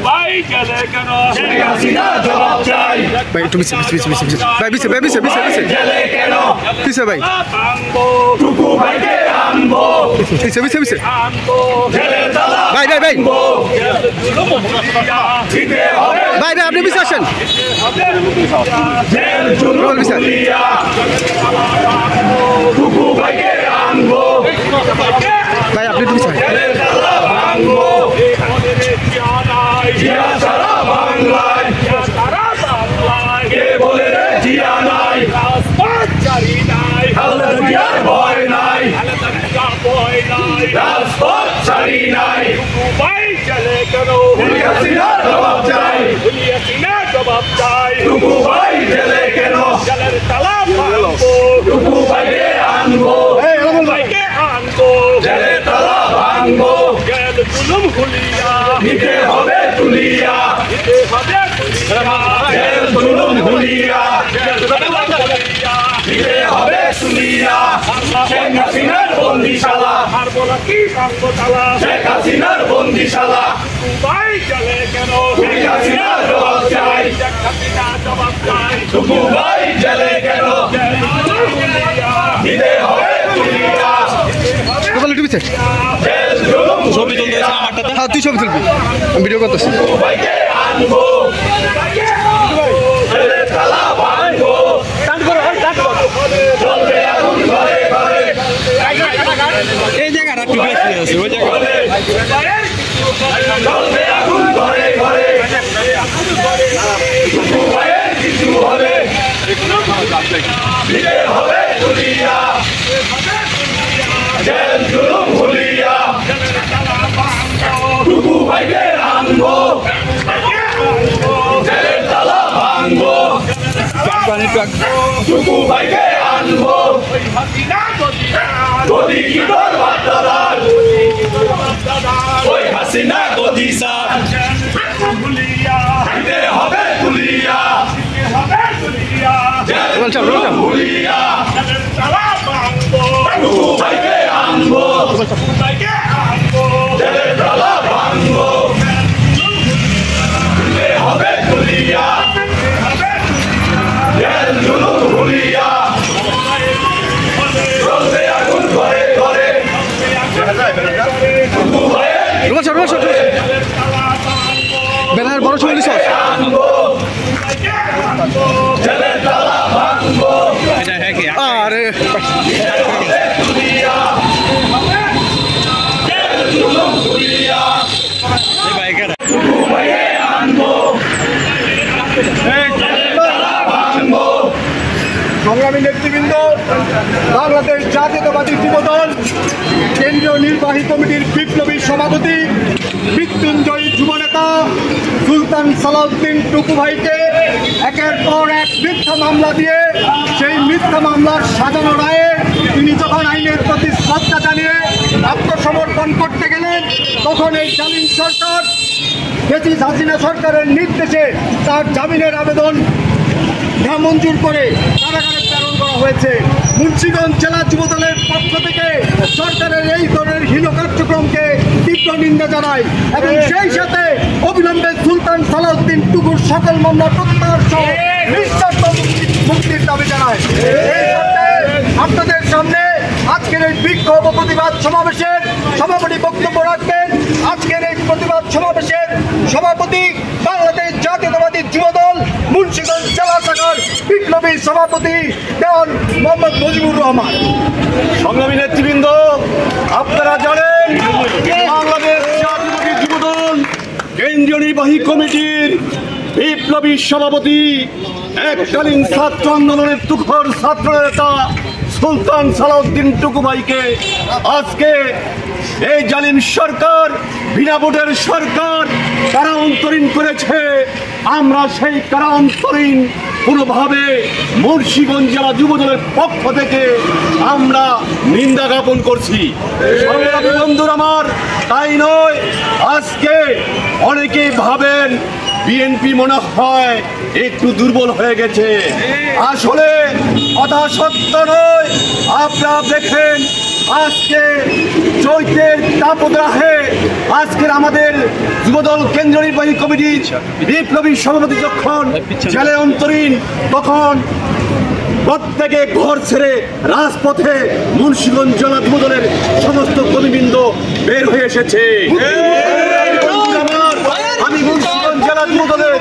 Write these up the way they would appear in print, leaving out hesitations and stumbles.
ভাই গেলে কেন শেখ হাসিনা জবাব চাই ভাই একটু পিছে ভাই পিছে গেলে কেন পিছে ভাই আনবো টুকু ভাইকে আনবো পিছে আনবো জেলের তালা ভাই দিতে হবে ভাই আপনি পিছে আসেন জেল জুলুম ভুলিয়া টুকু ভাইকে আনবো ভাই আপনি পিছে জেলের তালা ভাঙবো জিয়া সারা বাংলায় কে বলে রে জিয়া নাই জিয়ার ভয় নাই রাজপথ ছাড়ি নাই জবাব চাই টুকু ভাই জেলে কেন টুকু ভাইকে আনবো জেলের তালা ভাঙবো নিতে হবে তুলিয়া জেল জুলুম ভুলিয়া নিতে হবে তুলিয়া শেখ হাসিনার বন্দিশালা শেখ হাসিনার বন্দিশালা শেখ হাসিনা জবাব চাই টুকু ভাই জেলে কেন নিতে হবে তুলিয়া একটু পিছে জেল জুলুম ছবি তুলতে আমারটাতে হ্যাঁ তুই ছবি তুলবি আমি ভিডিও করতেছি ভাইকে আনবো জেলের তালা ভাঙবো চলবে আগুন ঘরে ঘরে এই জায়গাটা একটু বেশি আছে ওই জায়গা চলবে আগুন ঘরে ঘরে ভাইয়ের কিছু হবে দিতে হবে তুলিয়া জেল জুলুম ভুলিয়া টুকু ভাইকে আনবো জেলের তালা ভাঙবো টুকু ভাইকে আনবো গদি কি তোর বাচ্চাদার ওই হাসিনা গদি সার দিতে হবে তুলিয়া জেল জুলুম ভুলিয়া টুকু ভাইকে আনবো জেলের তালা ভাঙবো দিতে হবে তুলিয়া জেল জুলুম ভুলিয়া চলবে আগুন ঘরে ঘরে টুকু ভাইয়ের ব্যানার বড় ছবি লিখছ আনবো জেলের তালা ভাঙবো আরে তুলিয়া জেল জুলুম ভুলিয়া টুকু ভাইকে আনবো জেলের তালা ভাঙবো সংগ্রামী নেতৃবৃন্দ, বাংলাদেশ জাতীয়তাবাদী যুবদল কেন্দ্রীয় নির্বাহী কমিটির বিপ্লবী সভাপতি মৃত্যুঞ্জয়ী যুবনেতা সুলতান সালাউদ্দিন টুকু ভাইকে একের পর এক মিথ্যা মামলা দিয়ে সেই মিথ্যা মামলার সাজানো রায়ে তিনি যখন আইনের প্রতি শ্রদ্ধা জানিয়ে আত্মসমর্পণ করতে গেলেন, তখন এই জালিম সরকার ফ্যাসিস্ট হাসিনা সরকারের নির্দেশে তার জামিনের আবেদন মঞ্জুর করে কারাগারে প্রেরণ করা হয়েছে। মুন্সিগঞ্জ জেলা যুবদলের পক্ষ থেকে সরকারের এই ধরনের হীন কার্যক্রমকে তীব্র নিন্দা জানায় এবং সেই সাথে অবিলম্বে সুলতান সালাউদ্দিন টুকুর সকল মামলা প্রত্যাহার সহ নিঃশর্ত মুক্তির দাবি জানায়। এই সপ্তাহে আপনাদের সামনে আজকের এই বিক্ষোভ ও প্রতিবাদ সমাবেশের সভাপতি বক্তব্য রাখবেন। আজকের এই প্রতিবাদ সমাবেশের সভাপতি বাংলাদেশ জাতীয়তাবাদী যুবদল মুন্সিগঞ্জ জেলা শাখার বিপ্লবী সভাপতি দেওয়ান মোহাম্মদ মুজিবুর রহমান। সংগ্রামী নেতৃবৃন্দ, আপনারা জানেন বাংলাদেশ জাতীয়তাবাদী যুবদল কেন্দ্রীয় নির্বাহী কমিটির বিপ্লবী সভাপতি এককালীন ছাত্র আন্দোলনের তুখর ছাত্র নেতা সুলতান সালাউদ্দিন টুকু ভাইকে আজকে এই জালিম সরকার, বিনা ভোটের সরকার কারা অন্তরীণ করেছে। আমরা সেই কারা অন্তরীণ কোনোভাবে মুন্সিগঞ্জ জেলা যুবদলের পক্ষ থেকে আমরা নিন্দা জ্ঞাপন করছি। সংগ্রামী বন্ধুরা আমার, তাই নয়, আজকে অনেকেই ভাবেন বিএনপি মনে হয় একটু দুর্বল হয়ে গেছে। আসলে কথা সত্য নয়। আপনারা দেখেন আজকে চৈতের তাপদ্রাহে আজকের আমাদের যুবদল কেন্দ্রীয় নির্বাহী কমিটির বিপ্লবী সভাপতি যখন জেলে অন্তরীণ, তখন প্রত্যেকে ঘর ছেড়ে রাজপথে মুন্সিগঞ্জ জেলা যুবদলের সমস্ত কর্মীবৃন্দ বের হয়ে এসেছে। আমি মুন্সিগঞ্জ জেলা যুবদলের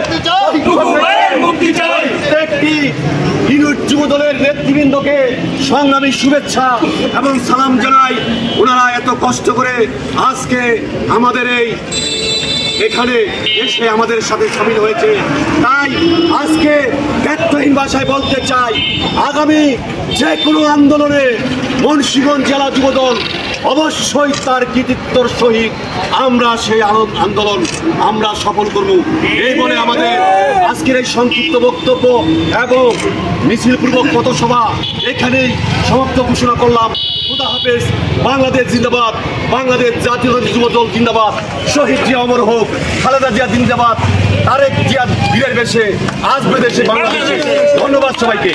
প্রত্যেকটি ইউনিট যুবদলের নেতৃবৃন্দকে সংগ্রামী শুভেচ্ছা এবং সালাম জানাই। ওনারা এত কষ্ট করে আজকে আমাদের এখানে এসে আমাদের সাথে সামিল হয়েছে। তাই আজকে ব্যর্থহীন ভাষায় বলতে চাই, আগামী যে কোনো আন্দোলনে মুন্সিগঞ্জ জেলা যুবদল অবশ্যই তার কৃতিত্বর সহিত আমরা সেই আন্দোলন আমরা সফল করব। এই বলে আমাদের আজকের এই সংক্ষিপ্ত বক্তব্য এবং মিছিলপূর্বক পথসভা এখানেই সমাপ্ত ঘোষণা করলাম। খুদা হাফেজ। বাংলাদেশ জিন্দাবাদ, বাংলাদেশ জাতীয় যুবদল জিন্দাবাদ, শহীদ জিয়া অমর হোক, খালেদা জিয়া জিন্দাবাদ, তারেক জিয়া বীরের বেশে আসবে দেশে বাংলাদেশে। ধন্যবাদ সবাইকে।